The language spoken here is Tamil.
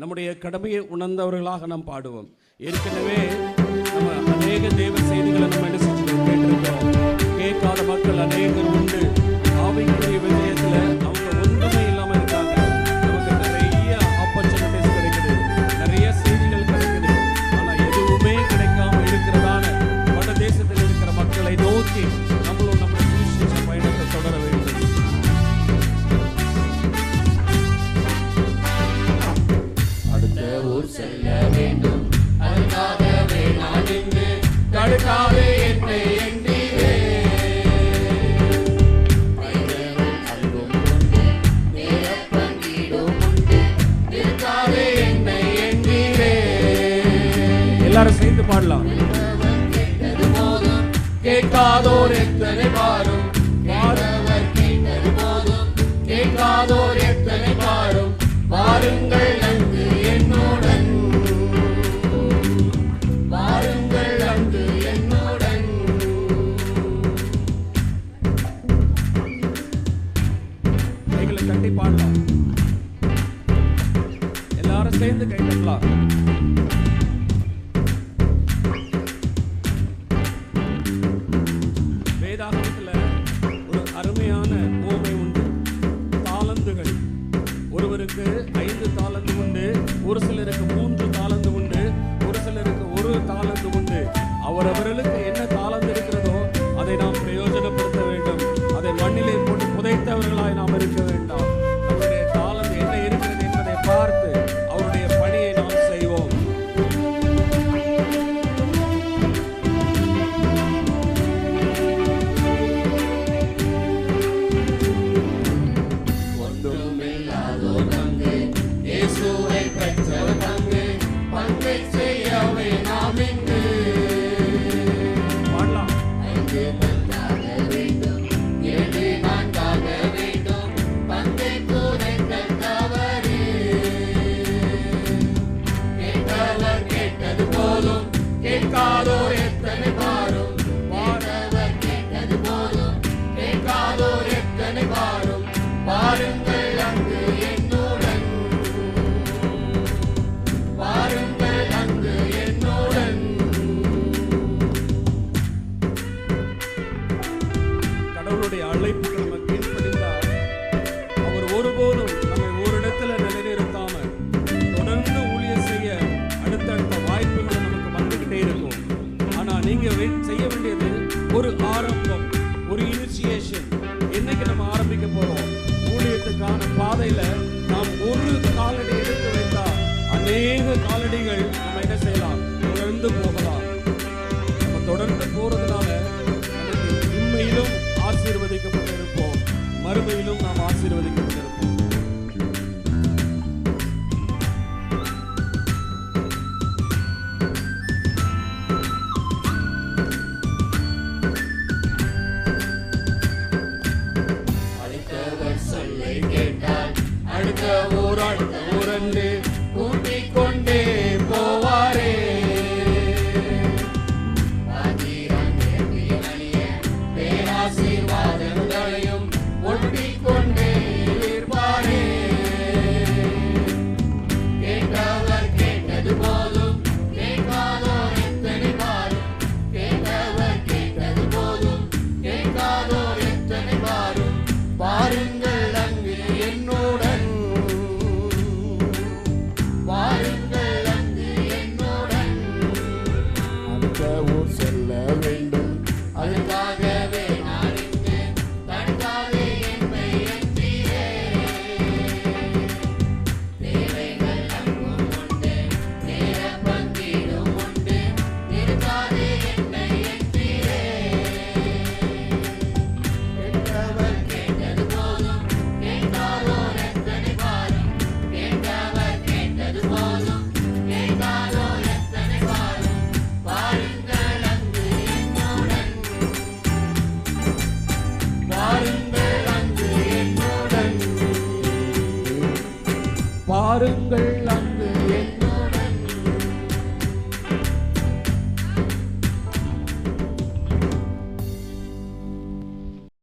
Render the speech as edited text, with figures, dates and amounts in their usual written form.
நம்முடைய கடமையை உணர்ந்தவர்களாக நாம் பாடுவோம். ஏற்கனவே நம்ம அநேக தேவ செய்திகளை நம்ம என்ன செஞ்சு கேட்டிருக்கிறோம். கேட்காத மக்கள் அநேகர் உண்டு. ஆவிக்குரிய விஜயத்தில் அவங்க ஒன்றுமே இல்லாமல் இருக்காங்க. நமக்கு நிறைய ஆப்பர்ச்சுனிட்டிஸ் கிடைக்குது, நிறைய செய்திகள் கிடைக்குது. ஆனால் எதுவுமே கிடைக்காம இருக்கிறதான வட தேசத்தில் இருக்கிற மக்களை நோக்கி நம்மளும் நம்ம சுவிசேஷ பயணத்தை தொடர வேண்டும். அடுத்த ஊர் செல்ல வேண்டும், அதுக்காகவே நான் நின்று தடுக்காதே என்னை எண்ணீரே. அன்பும் உண்டு, நேர பங்கீடும் உண்டு, நிற்காதே என்னை எண்ணீரே. எல்லாரும் சேர்ந்து பாடலாம். கேட்டது போதும், கேட்காதோர் எத்தனை பாரும். கேட்டவர் கேட்டது போதும், கேட்காதோர் எத்தனை பாரும். பாருங்கள் அங்கு என்னுடன், பாருங்கள் அங்கு என்னுடன். கைகளை கட்டி பாடலாம். எல்லாரும் சேர்ந்து கை தட்டலாம். வேதாகமத்தில் ஒரு அருமையான ஓமை உண்டு. தாலந்துகள். ஒருவருக்கு 5 தாலந்து உண்டு, ஒரு சிலருக்கு 3 தாலந்து உண்டு, ஒரு சிலருக்கு 1 தாலந்து உண்டு. அவரவர்களுக்கு என்ன தாலந்து இருக்கிறதோ அதை நாம் பிரயோஜனப்படுத்த வேண்டும். அதை மண்ணிலே போட்டு புதைத்தவர்களாய் நாம் இருக்க வேண்டாம். நம்முடைய தாலந்து என்ன இருக்கிறது என்பதை பார்த்து அவருடைய பணியை நாம் செய்வோம். ஒன்றுமில்லாதோர் பங்கு, இயேசுவை பெற்றவர் பங்கு, பங்கை செய்யவே நாம் இங்கு. பாடலாம். 5 பங்காக வேண்டும், 7 நான்காக வேண்டும், பங்கை புதைத்தல் தவறு. கேட்டவர் கேட்டது போதும், கேட்காதோர் எத்தனை பாரும். கேட்டவர் கேட்டது போதும், கேட்காதோர் எத்தனை பாரும். பாருங்கள் அங்கு என்னுடன், பாருங்கள் அங்கு என்னுடன். கடவுளுடைய அழைப்புக்கு நம்ம கீழ்ப்படிந்தால் அவர் ஒருபோதும் நம்மை ஒரு இடத்துல நிலைநிறுத்தாம தொடர்ந்து ஊழியம் செய்ய அடுத்தடுத்த வாய்ப்புகள் நமக்கு வந்துகிட்டே இருக்கும். ஆனா நீங்க செய்ய வேண்டியது ஒரு ஆரம்பம், ஒரு இனிஷியேஷன். என்னைக்கு நம்ம ஆரம்பிக்க போறோம்? ஊழியத்துக்கான பாதையில நாம் ஒரு காலடி எடுத்து வைத்தால் அநேக காலடிகள் நம்ம என்ன செய்யலாம்? தொடர்ந்து போகலாம். நம்ம தொடர்ந்து போறதுனால நமக்கு இம்மையிலும் ஆசீர்வதிக்கப்பட்டிருப்போம், மறுமையிலும் நாம் ஆசீர்வதிக்கப்பட்டிருப்போம். அடுத்தவர் சொல்லை கேட்டால் அடுத்த ஊரண்டு கூட்டிக் கொண்டே போவாரே. பேராசீர்வாதங்களையும் ஒட்டிக் கொண்டே இருப்பாரே. கேட்டவர் கேட்டது போதும், கேட்காதோர் எத்தனை பாரும். கேட்டவர் கேட்டது போதும், கேட்காதோர் எத்தனை பாரும். பாருங்கள் அங்கு என்னுடன், பாருங்கள் அங்கு என்னுடன். அடுத்த ஊர் செல்ல வேண்டும், அதுக்காகவே நான் இங்கு தடுக்காதே என்னை எண்ணீரே. தேவைகள் அங்கும் உண்டு, நேர பங்கீடும் உண்டு, நிற்காதே என்னை எண்ணீரே. கேட்டவர் கேட்டது போதும், கேட்காதோர் எத்தனை பாரும். கேட்டவர் கேட்டது போதும், கேட்காதோர் எத்தனை பாரும். பாருங்கள் அங்கு என்னுடன், பாருங்கள் அங்கு என்னுடன். பாருங்கள்